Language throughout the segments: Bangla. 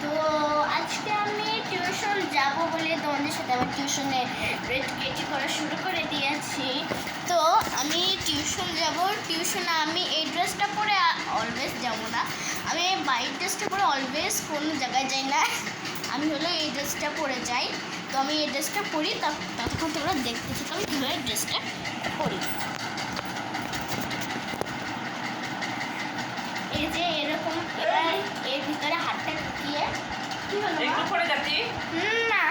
তো আজকে আমি টিউশন যাব বলে তোমাদের সাথে আমার টিউশনে রেডি করা শুরু করে দিয়েছি। তো আমি টিউশন যাব, টিউশনে আমি এই ড্রেসটা পরে অলওয়েজ যাব না, আমি বাইক ড্রেসটা পরে অলওয়েজ কোনো জায়গায় যাই না, আমি হলো এই ড্রেসটা পরে যাই। তো আমি এই ড্রেসটা পরি, ততক্ষণ তোমরা দেখতে থাকো আমি কীভাবে ড্রেসটা পরি। এই যে এরকম, এবার এর ভিতরে হাতটা ঢুকিয়ে কি হলো একটু পরে যাচ্ছি না,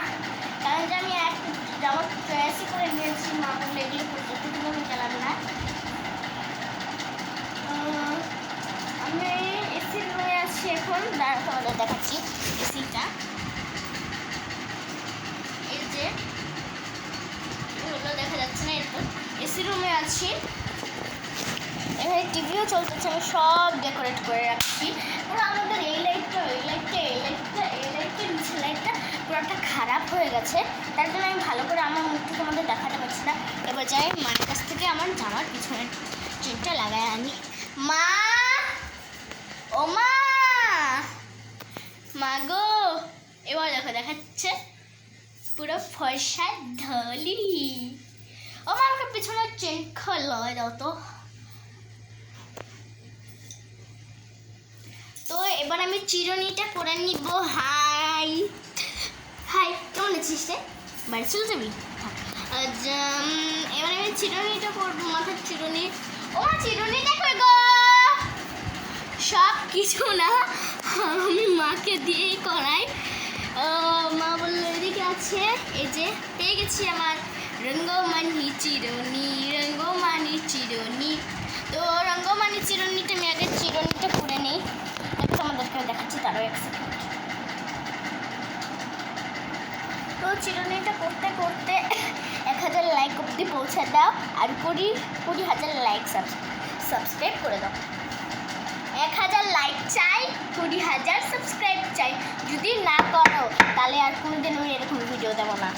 কারণ যে আমি এক জামা চয়েসই করে নিয়েছি, মা বললে এগুলো করতে তুমি আমি গেলাম না। আমি এসির রুমে আছি এখন, দাঁড়া তোমাদের দেখাচ্ছি এসিটা। এই যে এগুলো দেখা যাচ্ছে না, এরপর এসি রুমে আছি, এখানে টিভিও চলতেছে, আমি সব ডেকোরেট করে রাখছি। পুরো আমাদের এই লাইটটা নিচে লাইটটা পুরোটা খারাপ হয়ে গেছে, তার জন্য আমি ভালো করে আমার মুখটা তোমাদের দেখাতে পারছি না। এবার যাই মায়ের কাছ থেকে আমার জামার পিছনের চেনটা লাগায় আনি। মা, ও মা, মা গো, এবার দেখো দেখাচ্ছে পুরো ফর্সা ঢলি। ও মা, আমাকে পিছনের চেন খোলো দাও তো। তো এবার আমি চিরুনিটা করে নিব। হাই হাই, কেমন আছিস রে? বাড়ি চলে যাবি? এবার আমি চিরুনিটা করবো, মাথার চিরুনি। ও চিরুনিটা কই গো? সব কিছু না, আমি মাকে দিয়েই করাই। মা বললো এদিকে আছে, এই যে পেয়ে গেছি আমার রঙ্গমানি চিরুনি, রঙ্গমানি চিরুনি। তো রঙ্গমানি চিরুনিটা আমি আগে চিরুনিটা করে নিই, তোমাদেরকে দেখাচ্ছি, তারও এক সেকেন্ড। তো চিরুনিটা করতে করতে 1000 লাইক অবধি পৌঁছে দাও, আর 20,000 লাইক সাবস্ক্রাইব করে দাও। 1000 লাইক চাই, 20,000 সাবস্ক্রাইব চাই। যদি না করো তাহলে আর কোনোদিন আমি এরকম ভিডিও দেবো না।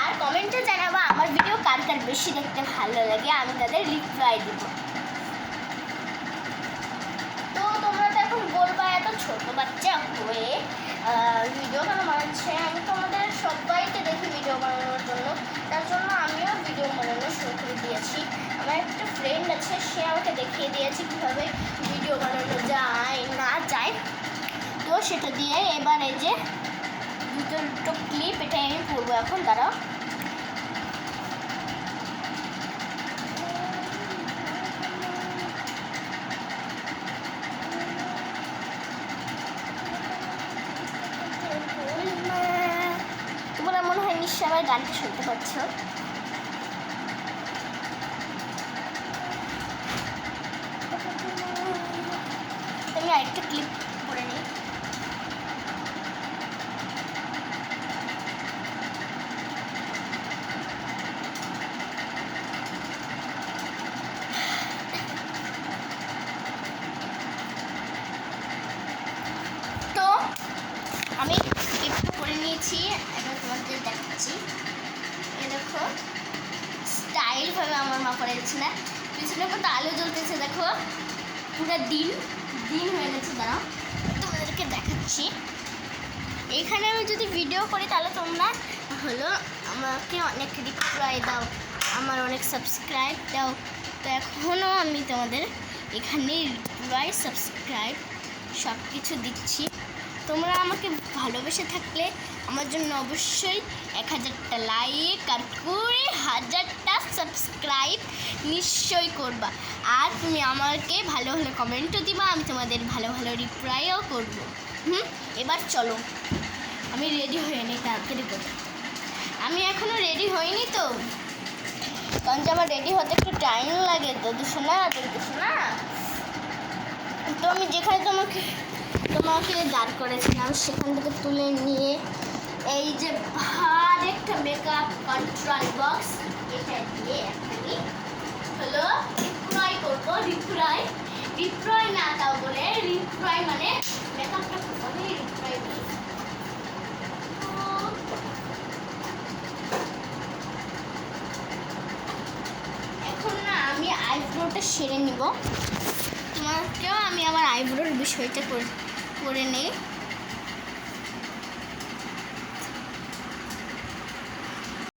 আর কমেন্টে জানাবো আমার ভিডিও কার কার বেশি দেখতে ভালো লাগে, আমি তাদের রিপ্লাই দেবো। তো তোমরা তো এখন বলবা এত ছোটো বাচ্চা হয়ে ভিডিও কেন বানাচ্ছে, আমি তোমাদের সবাইকে দেখি ভিডিও বানানোর জন্য, তার জন্য আমিও ভিডিও বানানো শুরু করে দিয়েছি। আমার একটা ফ্রেন্ড আছে, সে আমাকে দেখিয়ে দিয়েছে কীভাবে ভিডিও বানানো যায় না যায়। তো সেটা দিয়ে এবার এই যে দুটো ক্লিপ, এটাই আমি পরবো এখন, দাঁড়াও। তোমরা মনে হয় নিশ্চয়ই আমার গানটা শুনতে পাচ্ছ। আমি আরেকটা ক্লিপ করে নিই। তো আমি ক্লিপটা করে নিয়েছি, এবার তোমাদের দেখাচ্ছি। এ দেখো স্টাইলভাবে আমার মা করেছে না, পিছনে কত আলো জ্বলতেছে দেখো, পুরো দিন হয়ে গেছে। দাঁড়াও তোমাদেরকে দেখাচ্ছি। এইখানে আমি যদি ভিডিও করি তাহলে তোমরা হলো আমাকে অনেক রিপ্লাই দাও, আমার অনেক সাবস্ক্রাইব দাও। তো এখনও আমি তোমাদের এখানে রিপ্লাই, সাবস্ক্রাইব সব কিছু দিচ্ছি। তোমরা আমাকে ভালোবেসে থাকলে আমার জন্য অবশ্যই 1000টা লাইক আর 20,000টা সাবস্ক্রাইব নিশ্চয়ই করবা। আর তুমি আমাকে ভালো ভালো কমেন্টও দিবা, আমি তোমাদের ভালো ভালো রিপ্লাইও করবো। এবার চলো আমি রেডি হয়ে নিই তাড়াতাড়ি করে। আমি এখনও রেডি হইনি, তো কারণ যে আমার রেডি হতে একটু টাইম লাগে, তো দুশো না। তো আমি যেখানে তোমাকে দাঁড় করেছিলাম সেখান থেকে তুলে নিয়ে এই যে ভার একটা মেকআপ কন্ট্রোল বক্স, এটা দিয়ে আমি হলো রিপ্লাই করবো। রিপ্লাই না তাও বলে রিপ্লাই মানে মেকআপটা করবো, রিপ্লাই দিই। এখন না আমি আইব্রোটা সেরে নিব, তোমাকেও আমি আমার আইব্রোর বিষয়টা করে নেই।